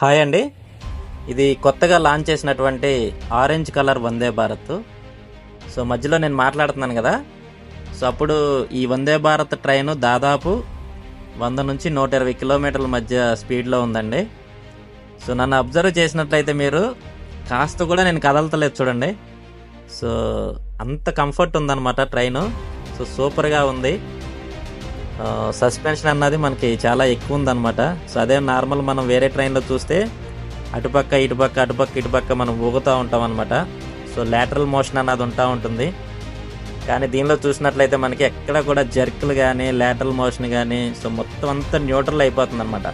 Hi అండి. ఇది కొత్తగా లాంచ్ చేసినటువంటి orange colour Vande Bharat. So మధ్యలో నేను మాట్లాడుతున్నాను కదా, సో అప్పుడు ఈ వందే భారత్ ట్రైన్ దాదాపు 100 నుంచి 120 కిలోమీటర్ల మధ్య స్పీడ్లో ఉందండి. సో నన్ను అబ్జర్వ్ చేసినట్లయితే మీరు కాస్త కూడా నేను కదలతలేదు చూడండి. సో అంత కంఫర్ట్ ఉందన్నమాట ట్రైను. సో సూపర్గా ఉంది. సస్పెన్షన్ అన్నది మనకి చాలా ఎక్కువ ఉందన్నమాట. సో అదే నార్మల్ మనం వేరే ట్రైన్లో చూస్తే అటుపక్క ఇటుపక్క అటుపక్క ఇటుపక్క మనం ఊగుతూ ఉంటాం అనమాట. సో లాటరల్ మోషన్ అన్నది ఉంటుంది. కానీ దీనిలో చూసినట్లయితే మనకి ఎక్కడ కూడా జర్కులు కానీ లాటరల్ మోషన్ కానీ సో మొత్తం అంతా న్యూట్రల్ అయిపోతుంది అనమాట.